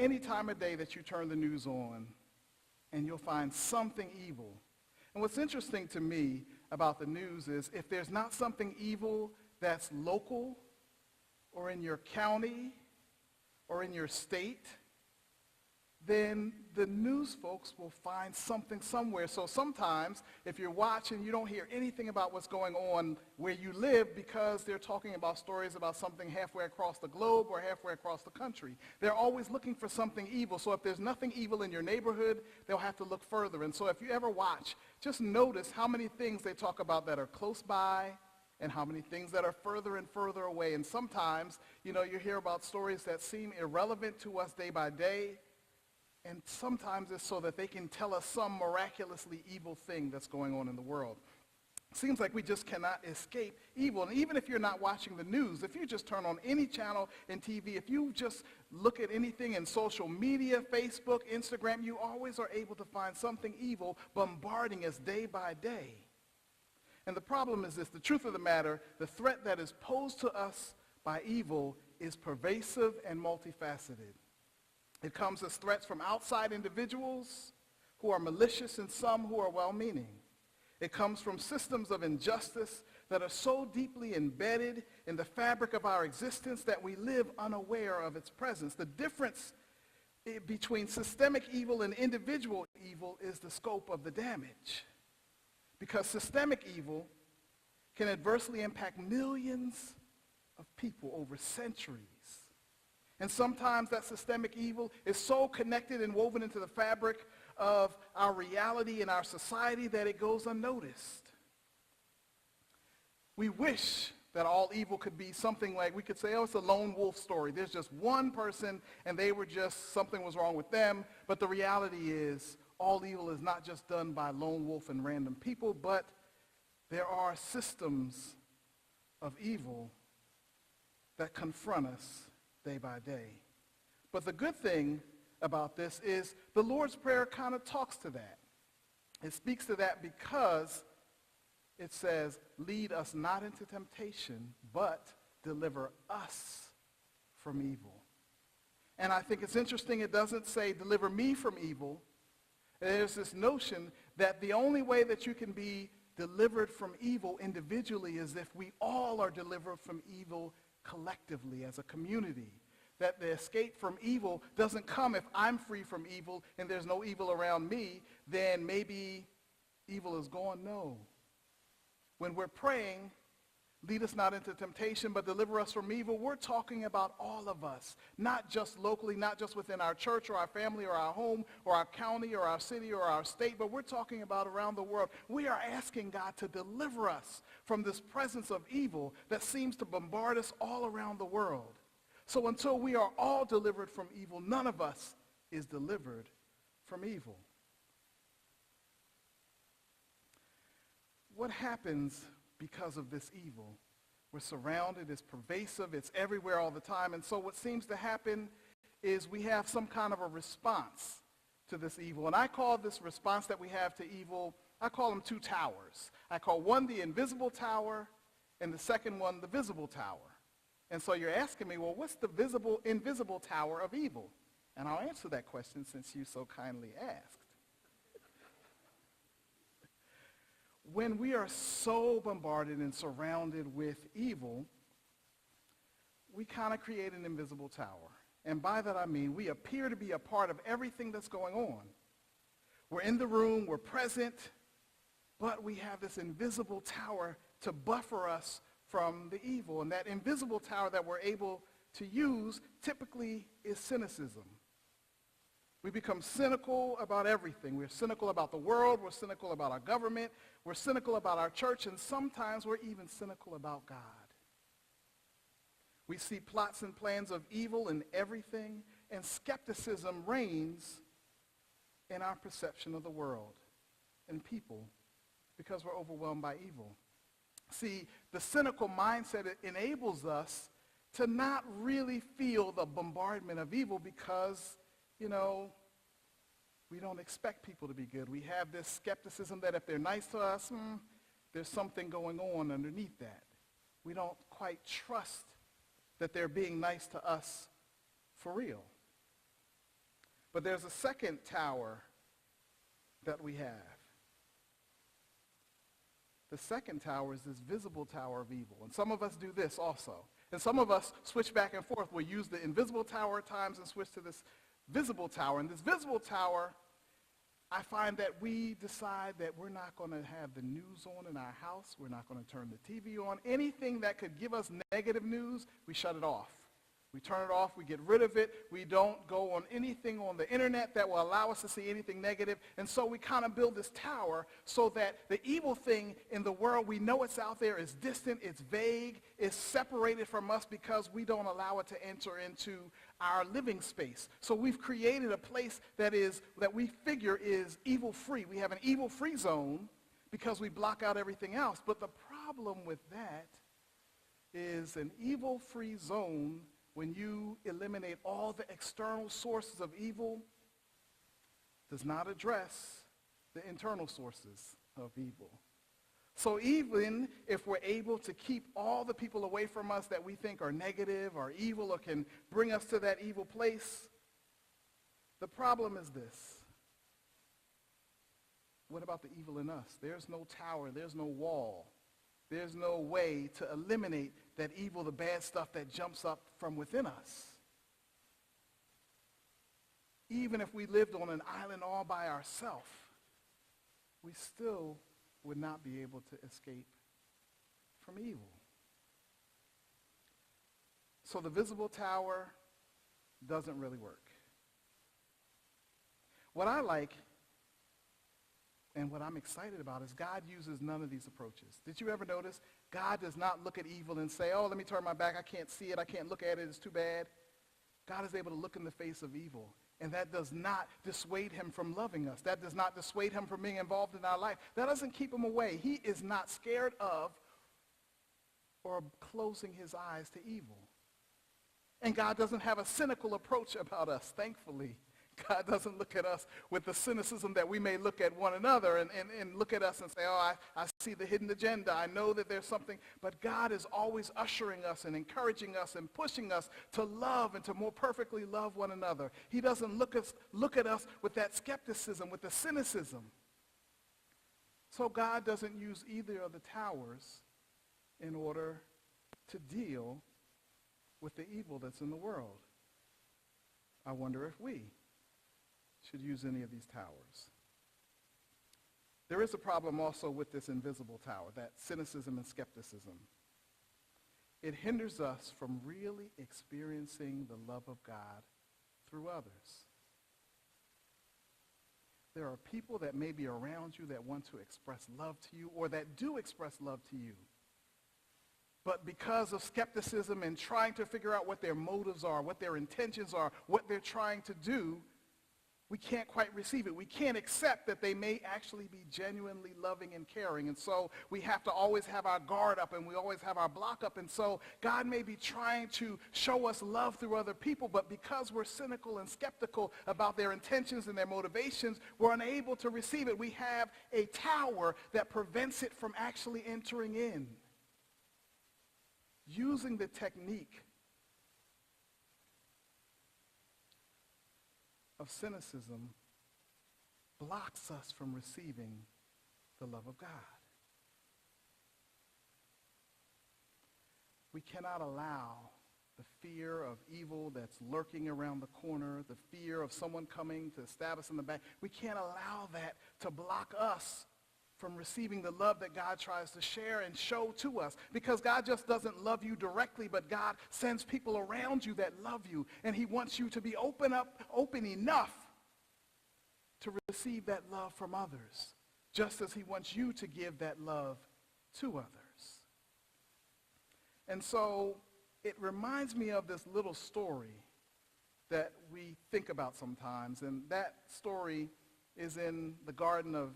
any time of day that you turn the news on, and you'll find something evil. And what's interesting to me about the news is if there's not something evil that's local or in your county or in your state, then the news folks will find something somewhere. So sometimes if you're watching, you don't hear anything about what's going on where you live because they're talking about stories about something halfway across the globe or halfway across the country. They're always looking for something evil. So if there's nothing evil in your neighborhood, they'll have to look further. And so if you ever watch, just notice how many things they talk about that are close by and how many things that are further and further away. And sometimes, you hear about stories that seem irrelevant to us day by day. And sometimes it's so that they can tell us some miraculously evil thing that's going on in the world. It seems like we just cannot escape evil. And even if you're not watching the news, if you just turn on any channel in TV, if you just look at anything in social media, Facebook, Instagram, you always are able to find something evil bombarding us day by day. And the problem is this: the truth of the matter, the threat that is posed to us by evil is pervasive and multifaceted. It comes as threats from outside individuals who are malicious and some who are well-meaning. It comes from systems of injustice that are so deeply embedded in the fabric of our existence that we live unaware of its presence. The difference between systemic evil and individual evil is the scope of the damage. Because systemic evil can adversely impact millions of people over centuries. And sometimes that systemic evil is so connected and woven into the fabric of our reality and our society that it goes unnoticed. We wish that all evil could be something like, we could say, oh, it's a lone wolf story. There's just one person and something was wrong with them. But the reality is, all evil is not just done by lone wolf and random people, but there are systems of evil that confront us day by day. But the good thing about this is the Lord's Prayer kind of talks to that. It speaks to that because it says, lead us not into temptation, but deliver us from evil. And I think it's interesting, it doesn't say deliver me from evil. There's this notion that the only way that you can be delivered from evil individually is if we all are delivered from evil collectively as a community. That the escape from evil doesn't come if I'm free from evil and there's no evil around me, then maybe evil is gone. No. When we're praying, lead us not into temptation, but deliver us from evil, we're talking about all of us, not just locally, not just within our church or our family or our home or our county or our city or our state, but we're talking about around the world. We are asking God to deliver us from this presence of evil that seems to bombard us all around the world. So until we are all delivered from evil, none of us is delivered from evil. What happens because of this evil? We're surrounded, it's pervasive, it's everywhere all the time. And so what seems to happen is we have some kind of a response to this evil. And I call this response that we have to evil, I call them two towers. I call one the invisible tower and the second one the visible tower. And so you're asking me, well, what's the invisible tower of evil? And I'll answer that question since you so kindly asked. When we are so bombarded and surrounded with evil, we kind of create an invisible tower. And by that I mean we appear to be a part of everything that's going on. We're in the room, we're present, but we have this invisible tower to buffer us from the evil. And that invisible tower that we're able to use typically is cynicism. We become cynical about everything. We're cynical about the world. We're cynical about our government. We're cynical about our church. And sometimes we're even cynical about God. We see plots and plans of evil in everything, and skepticism reigns in our perception of the world and people because we're overwhelmed by evil. See, the cynical mindset enables us to not really feel the bombardment of evil because, we don't expect people to be good. We have this skepticism that if they're nice to us, there's something going on underneath that. We don't quite trust that they're being nice to us for real. But there's a second tower that we have. The second tower is this visible tower of evil. And some of us do this also. And some of us switch back and forth. We'll use the invisible tower at times and switch to this visible tower. And this visible tower, I find that we decide that we're not going to have the news on in our house. We're not going to turn the TV on. Anything that could give us negative news, we shut it off. We turn it off, we get rid of it. We don't go on anything on the internet that will allow us to see anything negative. And so we kind of build this tower so that the evil thing in the world, we know it's out there, is distant, it's vague, it's separated from us because we don't allow it to enter into our living space. So we've created a place that we figure is evil-free. We have an evil-free zone because we block out everything else. But the problem with that is an evil-free zone, when you eliminate all the external sources of evil, does not address the internal sources of evil. So even if we're able to keep all the people away from us that we think are negative or evil or can bring us to that evil place, the problem is this. What about the evil in us? There's no tower, there's no wall. There's no way to eliminate that evil, the bad stuff that jumps up from within us. Even if we lived on an island all by ourselves, we still would not be able to escape from evil. So the visible tower doesn't really work. What I like and what I'm excited about is God uses none of these approaches. Did you ever notice? God does not look at evil and say, oh, let me turn my back. I can't see it. I can't look at it. It's too bad. God is able to look in the face of evil. And that does not dissuade him from loving us. That does not dissuade him from being involved in our life. That doesn't keep him away. He is not scared of or closing his eyes to evil. And God doesn't have a cynical approach about us, thankfully. God doesn't look at us with the cynicism that we may look at one another and look at us and say, oh, I see the hidden agenda. I know that there's something. But God is always ushering us and encouraging us and pushing us to love and to more perfectly love one another. He doesn't look at us with that skepticism, with the cynicism. So God doesn't use either of the towers in order to deal with the evil that's in the world. I wonder if we should use any of these towers. There is a problem also with this invisible tower, that cynicism and skepticism. It hinders us from really experiencing the love of God through others. There are people that may be around you that want to express love to you or that do express love to you. But because of skepticism and trying to figure out what their motives are, what their intentions are, what they're trying to do, we can't quite receive it. We can't accept that they may actually be genuinely loving and caring. And so we have to always have our guard up and we always have our block up. And so God may be trying to show us love through other people, but because we're cynical and skeptical about their intentions and their motivations, we're unable to receive it. We have a tower that prevents it from actually entering in. Using the technique of cynicism blocks us from receiving the love of God. We cannot allow the fear of evil that's lurking around the corner, the fear of someone coming to stab us in the back. We can't allow that to block us from receiving the love that God tries to share and show to us. Because God just doesn't love you directly, but God sends people around you that love you. And he wants you to be open enough to receive that love from others, just as he wants you to give that love to others. And so it reminds me of this little story that we think about sometimes. And that story is in the Garden of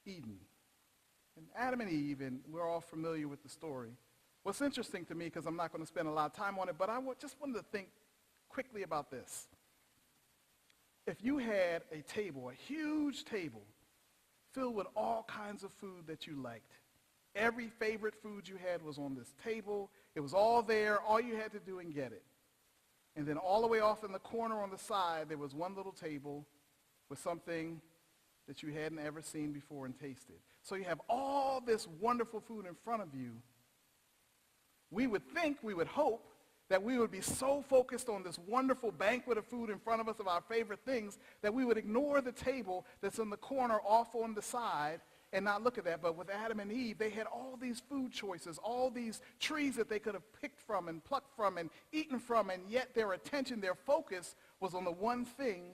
Eden. And Adam and Eve, and we're all familiar with the story. What's interesting to me, because I'm not going to spend a lot of time on it, but I just wanted to think quickly about this. If you had a table, a huge table, filled with all kinds of food that you liked, every favorite food you had was on this table, it was all there, all you had to do and get it. And then all the way off in the corner on the side, there was one little table with something that you hadn't ever seen before and tasted. So you have all this wonderful food in front of you. We would think, we would hope, that we would be so focused on this wonderful banquet of food in front of us of our favorite things that we would ignore the table that's in the corner off on the side and not look at that. But with Adam and Eve, they had all these food choices, all these trees that they could have picked from and plucked from and eaten from, and yet their attention, their focus was on the one thing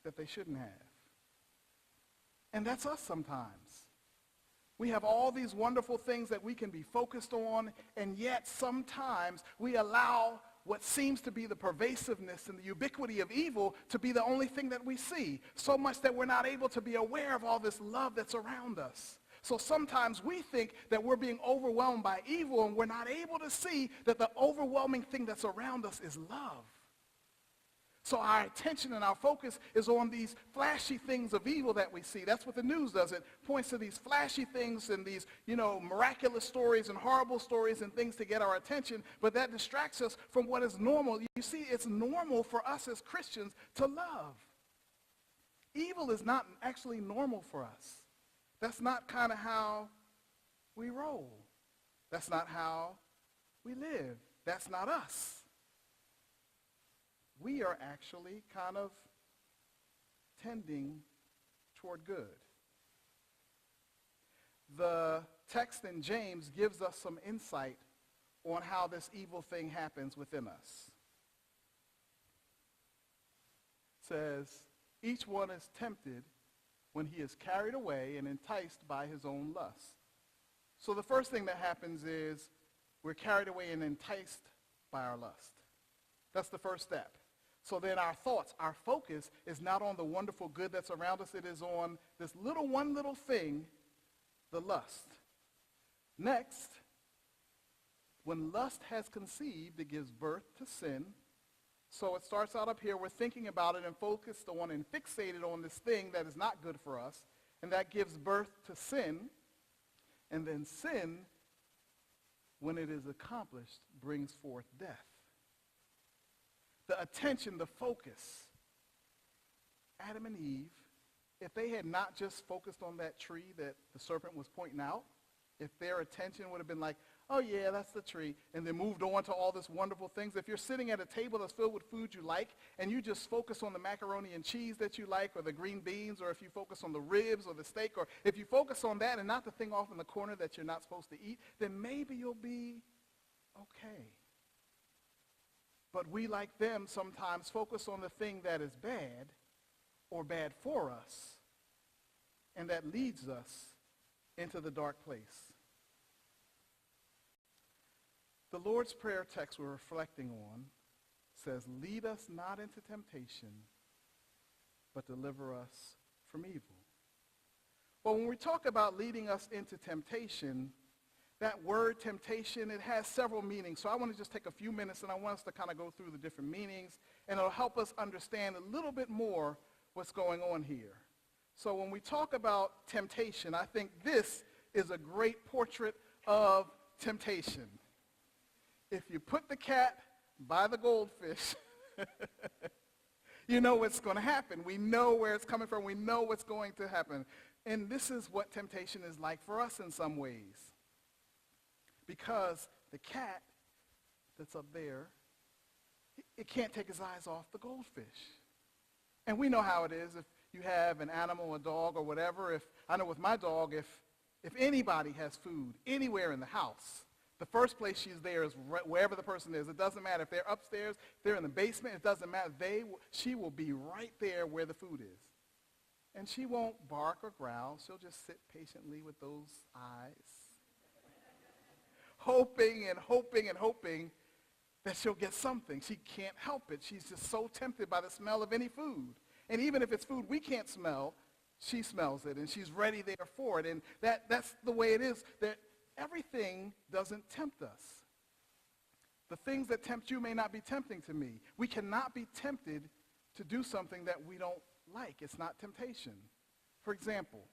that they shouldn't have. And that's us sometimes. We have all these wonderful things that we can be focused on, and yet sometimes we allow what seems to be the pervasiveness and the ubiquity of evil to be the only thing that we see, so much that we're not able to be aware of all this love that's around us. So sometimes we think that we're being overwhelmed by evil, and we're not able to see that the overwhelming thing that's around us is love. So our attention and our focus is on these flashy things of evil that we see. That's what the news does. It points to these flashy things and these, miraculous stories and horrible stories and things to get our attention, but that distracts us from what is normal. You see, it's normal for us as Christians to love. Evil is not actually normal for us. That's not kind of how we roll. That's not how we live. That's not us. We are actually kind of tending toward good. The text in James gives us some insight on how this evil thing happens within us. It says, each one is tempted when he is carried away and enticed by his own lust. So the first thing that happens is we're carried away and enticed by our lust. That's the first step. So then our thoughts, our focus is not on the wonderful good that's around us. It is on this one little thing, the lust. Next, when lust has conceived, it gives birth to sin. So it starts out up here. We're thinking about it and focused on and fixated on this thing that is not good for us. And that gives birth to sin. And then sin, when it is accomplished, brings forth death. The attention, the focus. Adam and Eve, if they had not just focused on that tree that the serpent was pointing out, if their attention would have been like, oh yeah, that's the tree, and then moved on to all these wonderful things. If you're sitting at a table that's filled with food you like, and you just focus on the macaroni and cheese that you like, or the green beans, or if you focus on the ribs or the steak, or if you focus on that and not the thing off in the corner that you're not supposed to eat, then maybe you'll be okay. But we, like them, sometimes focus on the thing that is bad or bad for us, and that leads us into the dark place. The Lord's Prayer text we're reflecting on says, lead us not into temptation, but deliver us from evil. Well, when we talk about leading us into temptation, that word temptation, it has several meanings. So I want to just take a few minutes and I want us to kind of go through the different meanings, and it'll help us understand a little bit more what's going on here. So when we talk about temptation, I think this is a great portrait of temptation. If you put the cat by the goldfish, you know what's going to happen. We know where it's coming from. We know what's going to happen. And this is what temptation is like for us in some ways. Because the cat that's up there, it can't take his eyes off the goldfish. And we know how it is. If you have an animal, a dog, or whatever, I know with my dog, if anybody has food anywhere in the house, the first place she's there is wherever the person is. It doesn't matter if they're upstairs, they're in the basement, it doesn't matter. She will be right there where the food is. And she won't bark or growl. She'll just sit patiently with those eyes, hoping and hoping and hoping that she'll get something. She can't help it. She's just so tempted by the smell of any food. And even if it's food we can't smell, she smells it, and she's ready there for it. And that's the way it is, that everything doesn't tempt us. The things that tempt you may not be tempting to me. We cannot be tempted to do something that we don't like. It's not temptation. For example,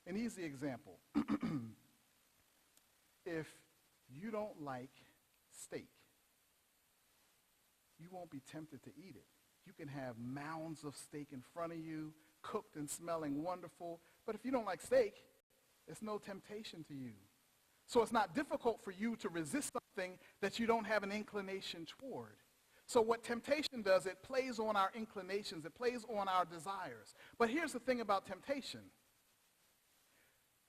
an easy example. If you don't like steak, you won't be tempted to eat it. You can have mounds of steak in front of you, cooked and smelling wonderful. But if you don't like steak, it's no temptation to you. So it's not difficult for you to resist something that you don't have an inclination toward. So what temptation does, it plays on our inclinations. It plays on our desires. But here's the thing about temptation.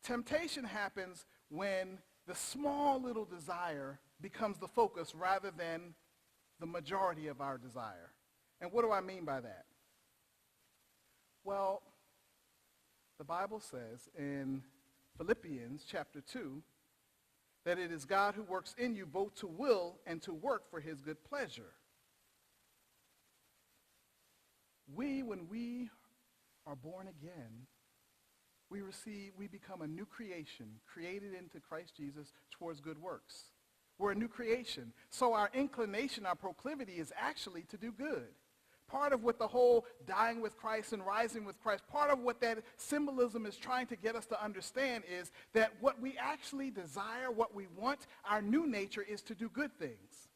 Temptation happens when the small little desire becomes the focus rather than the majority of our desire. And what do I mean by that? Well, the Bible says in Philippians chapter 2 that it is God who works in you both to will and to work for his good pleasure. When we are born again, we become a new creation, created into Christ Jesus towards good works. We're a new creation. So our inclination, our proclivity is actually to do good. Part of what the whole dying with Christ and rising with Christ, part of what that symbolism is trying to get us to understand is that what we actually desire, what we want, our new nature is to do good things.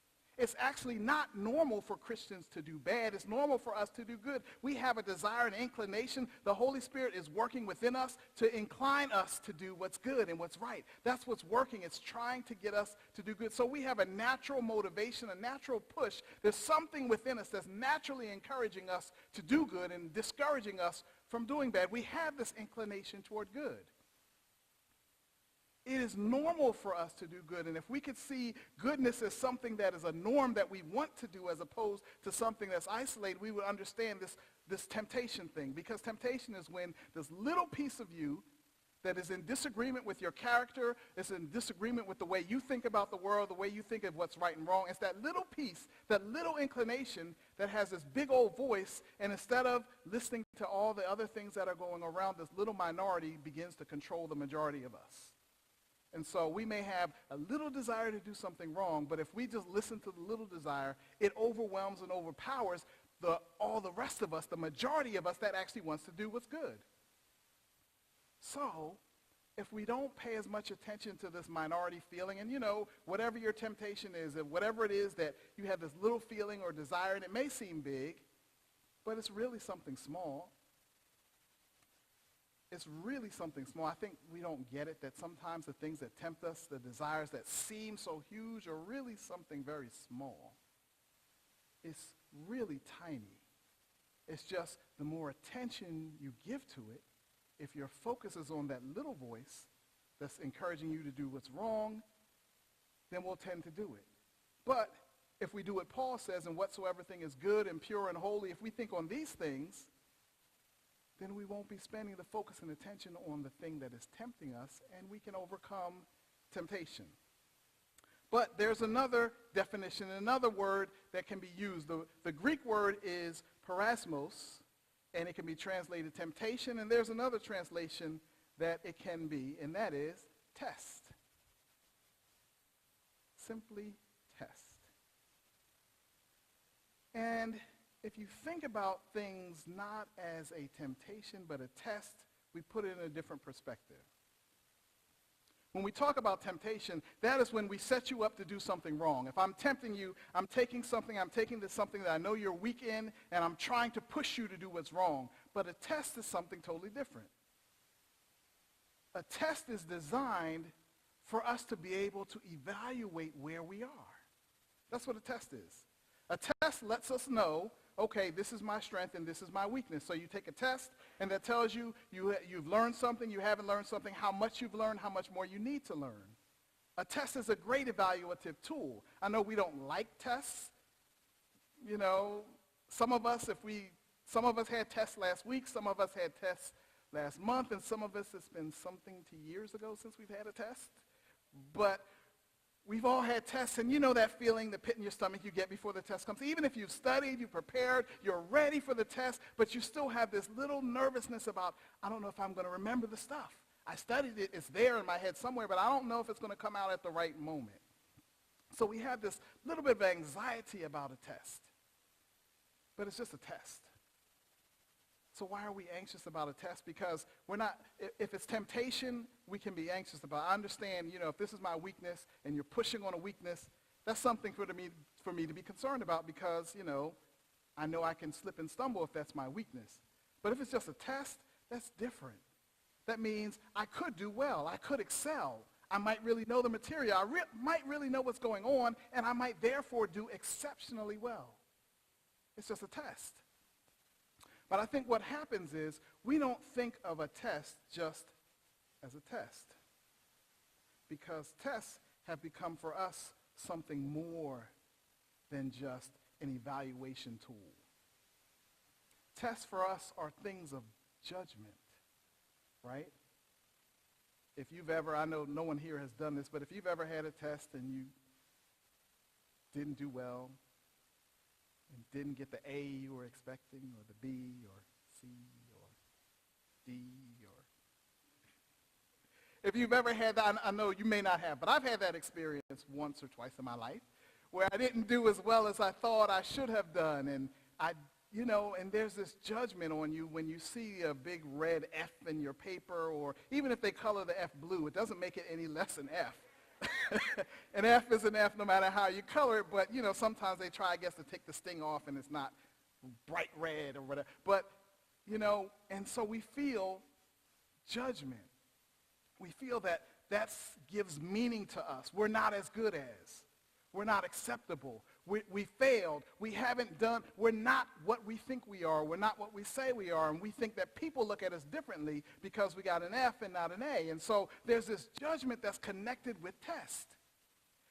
It's actually not normal for Christians to do bad. It's normal for us to do good. We have a desire and inclination. The Holy Spirit is working within us to incline us to do what's good and what's right. That's what's working. It's trying to get us to do good. So we have a natural motivation, a natural push. There's something within us that's naturally encouraging us to do good and discouraging us from doing bad. We have this inclination toward good. It is normal for us to do good, and if we could see goodness as something that is a norm that we want to do as opposed to something that's isolated, we would understand this temptation thing, because temptation is when this little piece of you that is in disagreement with your character, is in disagreement with the way you think about the world, the way you think of what's right and wrong. It's that little piece, that little inclination that has this big old voice, and instead of listening to all the other things that are going around, this little minority begins to control the majority of us. And so we may have a little desire to do something wrong, but if we just listen to the little desire, it overwhelms and overpowers all the rest of us, the majority of us that actually wants to do what's good. So if we don't pay as much attention to this minority feeling, and whatever your temptation is, and whatever it is that you have this little feeling or desire, and it may seem big, but it's really something small. It's really something small. I think we don't get it, that sometimes the things that tempt us, the desires that seem so huge, are really something very small. It's really tiny. It's just the more attention you give to it, if your focus is on that little voice that's encouraging you to do what's wrong, then we'll tend to do it. But if we do what Paul says, and whatsoever thing is good and pure and holy, if we think on these things, then we won't be spending the focus and attention on the thing that is tempting us, and we can overcome temptation. But there's another definition, another word that can be used. The Greek word is parasmos, and it can be translated temptation, and there's another translation that it can be, and that is test. Simply test. And if you think about things not as a temptation but a test, we put it in a different perspective. When we talk about temptation, that is when we set you up to do something wrong. If I'm tempting you, I'm taking this something that I know you're weak in, and I'm trying to push you to do what's wrong. But a test is something totally different. A test is designed for us to be able to evaluate where we are. That's what a test is. A test lets us know, okay, this is my strength and this is my weakness. So you take a test, and that tells you you've learned something, you haven't learned something, how much you've learned, how much more you need to learn. A test is a great evaluative tool. I know we don't like tests. Some of us had tests last week, some of us had tests last month, and some of us, it's been something to years ago since we've had a test. But we've all had tests, and you know that feeling, the pit in your stomach you get before the test comes. Even if you've studied, you've prepared, you're ready for the test, but you still have this little nervousness about, I don't know if I'm going to remember the stuff. I studied it, it's there in my head somewhere, but I don't know if it's going to come out at the right moment. So we have this little bit of anxiety about a test. But it's just a test. So why are we anxious about a test? Because if it's temptation, we can be anxious about it. I understand, if this is my weakness and you're pushing on a weakness, That's something for me to be concerned about because, I know I can slip and stumble if that's my weakness. But if it's just a test, that's different. That means I could do well. I could excel. I might really know the material. I might really know what's going on, and I might therefore do exceptionally well. It's just a test. But I think what happens is we don't think of a test just as a test, because tests have become for us something more than just an evaluation tool. Tests for us are things of judgment, right? If you've ever, I know no one here has done this, but if you've ever had a test and you didn't do well and didn't get the A you were expecting, or the B or C or D, or if you've ever had that, I know you may not have, but I've had that experience once or twice in my life where I didn't do as well as I thought I should have done, and and there's this judgment on you when you see a big red F in your paper, or even if they color the F blue, it doesn't make it any less an F. An F is an F no matter how you color it, but sometimes they try, I guess, to take the sting off and it's not bright red or whatever. But, and so we feel judgment. We feel that gives meaning to us. We're not as good as. We're not acceptable. We failed. We haven't done, we're not what we think we are. We're not what we say we are. And we think that people look at us differently because we got an F and not an A. And so there's this judgment that's connected with test.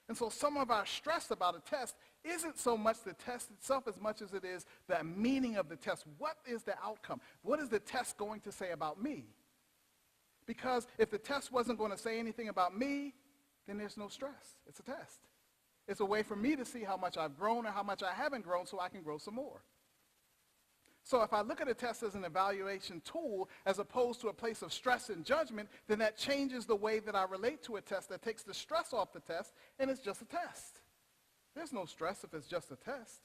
And so some of our stress about a test isn't so much the test itself as much as it is the meaning of the test. What is the outcome? What is the test going to say about me? Because if the test wasn't going to say anything about me, then there's no stress. It's a test. It's a way for me to see how much I've grown or how much I haven't grown so I can grow some more. So if I look at a test as an evaluation tool as opposed to a place of stress and judgment, then that changes the way that I relate to a test. That takes the stress off the test, and it's just a test. There's no stress if it's just a test.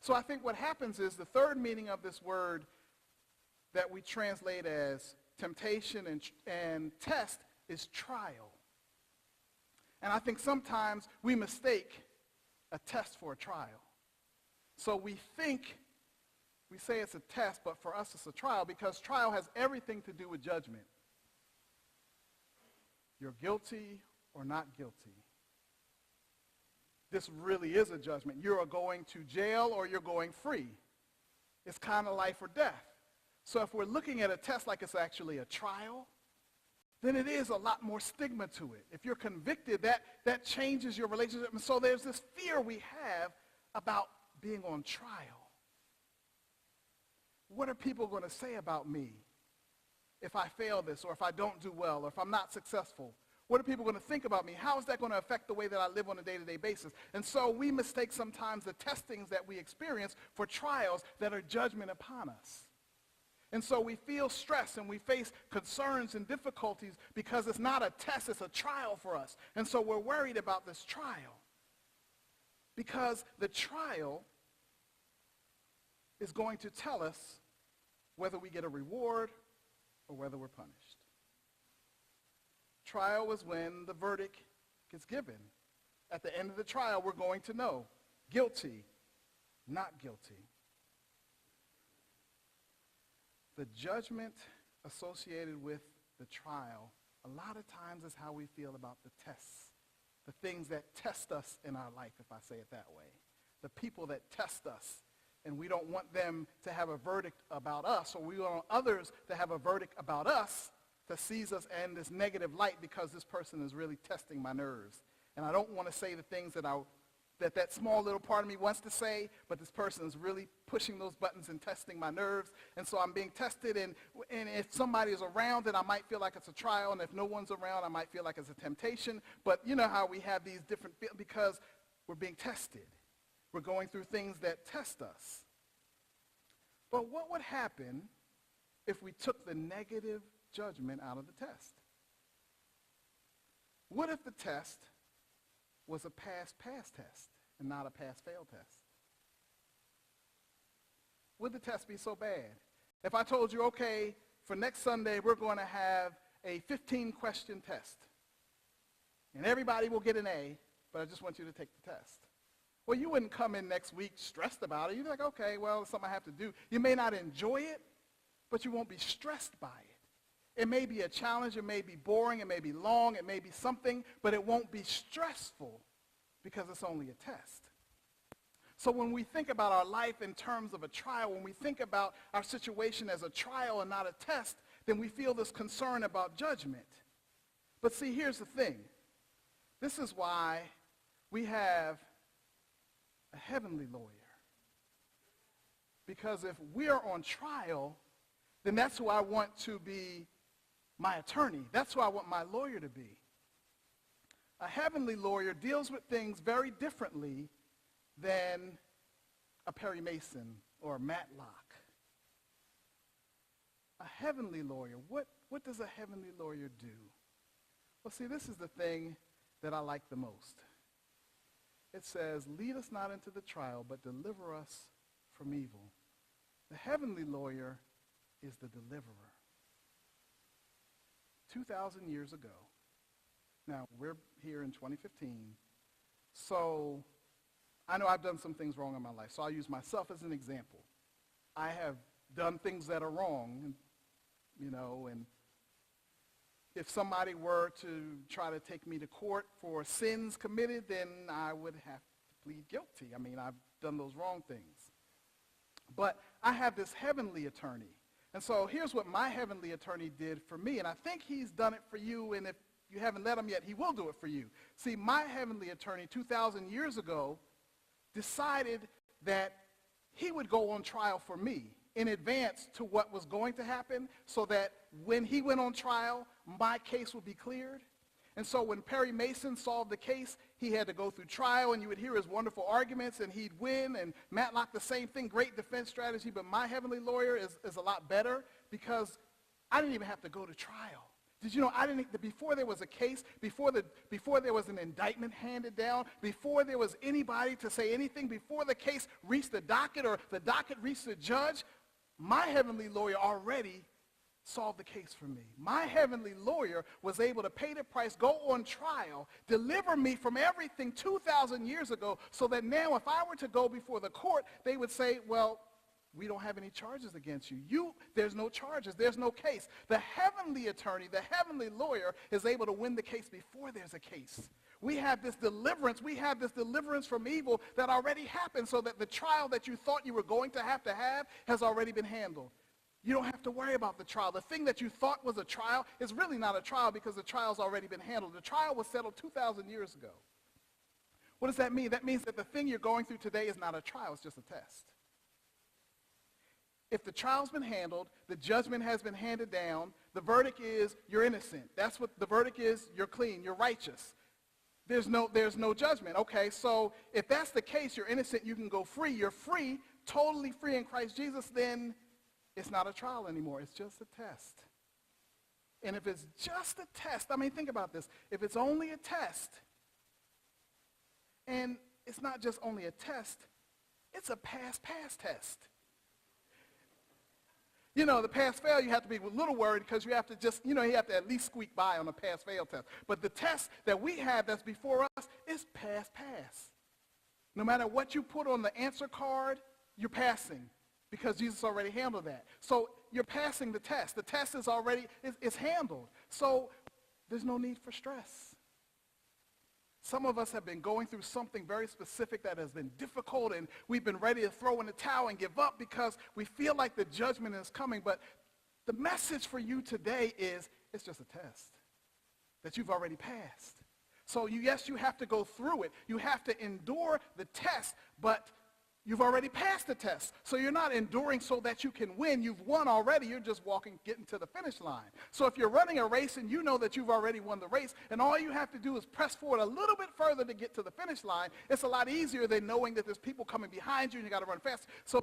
So I think what happens is the third meaning of this word that we translate as temptation and test is trial. And I think sometimes we mistake a test for a trial. So we say it's a test, but for us it's a trial because trial has everything to do with judgment. You're guilty or not guilty. This really is a judgment. You're going to jail or you're going free. It's kind of life or death. So if we're looking at a test like it's actually a trial, then it is a lot more stigma to it. If you're convicted, that changes your relationship. And so there's this fear we have about being on trial. What are people going to say about me if I fail this, or if I don't do well, or if I'm not successful? What are people going to think about me? How is that going to affect the way that I live on a day-to-day basis? And so we mistake sometimes the testings that we experience for trials that are judgment upon us. And so we feel stress and we face concerns and difficulties because it's not a test, it's a trial for us. And so we're worried about this trial because the trial is going to tell us whether we get a reward or whether we're punished. Trial is when the verdict gets given. At the end of the trial, we're going to know guilty, not guilty. The judgment associated with the trial, a lot of times is how we feel about the tests, the things that test us in our life, if I say it that way. The people that test us, and we don't want them to have a verdict about us, or we want others to have a verdict about us to seize us in this negative light because this person is really testing my nerves. And I don't want to say the things that small little part of me wants to say, but this person is really pushing those buttons and testing my nerves. And so I'm being tested, and if somebody is around, then I might feel like it's a trial, and if no one's around, I might feel like it's a temptation. But you know how we have these different feelings because we're being tested. We're going through things that test us. But what would happen if we took the negative judgment out of the test? What if the test was a pass-pass test and not a pass-fail test? Would the test be so bad? If I told you, okay, for next Sunday, we're going to have a 15-question test, and everybody will get an A, but I just want you to take the test. Well, you wouldn't come in next week stressed about it. You'd be like, okay, well, it's something I have to do. You may not enjoy it, but you won't be stressed by it. It may be a challenge. It may be boring. It may be long. It may be something, but it won't be stressful because it's only a test. So when we think about our life in terms of a trial, when we think about our situation as a trial and not a test, then we feel this concern about judgment. But see, here's the thing. This is why we have a heavenly lawyer. Because if we are on trial, then that's who I want to be my attorney. That's who I want my lawyer to be. A heavenly lawyer deals with things very differently than a Perry Mason or a Matlock. A heavenly lawyer, what does a heavenly lawyer do? Well, see, this is the thing that I like the most. It says, lead us not into the trial, but deliver us from evil. The heavenly lawyer is the deliverer. 2,000 years ago. Now, we're here in 2015, so I know I've done some things wrong in my life, so I'll use myself as an example. I have done things that are wrong, and if somebody were to try to take me to court for sins committed, then I would have to plead guilty. I mean, I've done those wrong things. But I have this heavenly attorney. And so here's what my heavenly attorney did for me, and I think he's done it for you, and if you haven't let him yet, he will do it for you. See, my heavenly attorney 2,000 years ago decided that he would go on trial for me in advance to what was going to happen so that when he went on trial, my case would be cleared. And so when Perry Mason solved the case, he had to go through trial, and you would hear his wonderful arguments, and he'd win. And Matlock, the same thing, great defense strategy. But my heavenly lawyer is a lot better because I didn't even have to go to trial. Did you know before there was a case, before there was an indictment handed down, before there was anybody to say anything, before the case reached the docket or the docket reached the judge, my heavenly lawyer already solved the case for me. My heavenly lawyer was able to pay the price, go on trial, deliver me from everything 2,000 years ago, so that now if I were to go before the court, they would say, well, we don't have any charges against you. There's no charges. There's no case. The heavenly attorney, the heavenly lawyer is able to win the case before there's a case. We have this deliverance. We have this deliverance from evil that already happened so that the trial that you thought you were going to have has already been handled. You don't have to worry about the trial. The thing that you thought was a trial is really not a trial because the trial's already been handled. The trial was settled 2,000 years ago. What does that mean? That means that the thing you're going through today is not a trial, it's just a test. If the trial's been handled, the judgment has been handed down, the verdict is you're innocent. That's what the verdict is, you're clean, you're righteous. There's no judgment. Okay, so if that's the case, you're innocent, you can go free, you're free, totally free in Christ Jesus, then it's not a trial anymore. It's just a test. And if it's just a test, I mean, think about this. If it's only a test, and it's not just only a test, it's a pass-pass test. You know, the pass-fail, you have to be a little worried because you have to just, you have to at least squeak by on a pass-fail test. But the test that we have that's before us is pass-pass. No matter what you put on the answer card, you're passing, because Jesus already handled that. So you're passing the test. The test is already, it's handled. So there's no need for stress. Some of us have been going through something very specific that has been difficult, and we've been ready to throw in the towel and give up because we feel like the judgment is coming. But the message for you today is it's just a test that you've already passed. So yes, you have to go through it. You have to endure the test, but you've already passed the test. So you're not enduring so that you can win. You've won already. You're just getting to the finish line. So if you're running a race and you know that you've already won the race, and all you have to do is press forward a little bit further to get to the finish line, it's a lot easier than knowing that there's people coming behind you and you got to run fast. So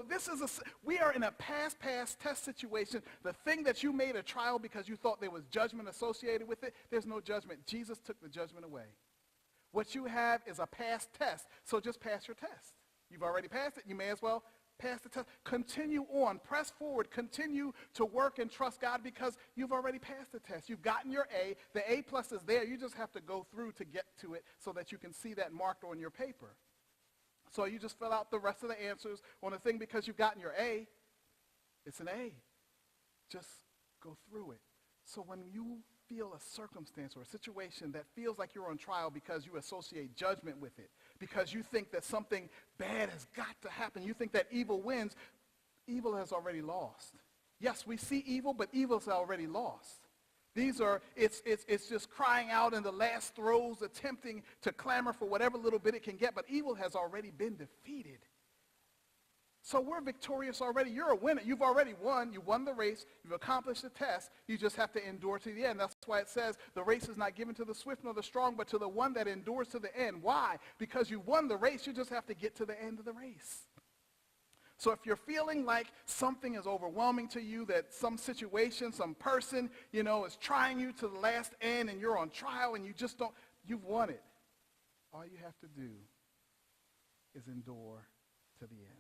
we are in a pass-pass test situation. The thing that you made a trial because you thought there was judgment associated with it, there's no judgment. Jesus took the judgment away. What you have is a past test. So just pass your test. You've already passed it. You may as well pass the test. Continue on. Press forward. Continue to work and trust God because you've already passed the test. You've gotten your A. The A+ is there. You just have to go through to get to it so that you can see that marked on your paper. So you just fill out the rest of the answers on the thing because you've gotten your A. It's an A. Just go through it. So when you feel a circumstance or a situation that feels like you're on trial because you associate judgment with it, because you think that something bad has got to happen, you think that evil wins, evil has already lost. Yes, we see evil, but evil's already lost. It's just crying out in the last throes, attempting to clamor for whatever little bit it can get, but evil has already been defeated. So we're victorious already. You're a winner. You've already won. You won the race. You've accomplished the test. You just have to endure to the end. That's why it says the race is not given to the swift nor the strong, but to the one that endures to the end. Why? Because you won the race. You just have to get to the end of the race. So if you're feeling like something is overwhelming to you, that some situation, some person, is trying you to the last end and you're on trial and you've won it. All you have to do is endure to the end.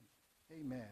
Amen.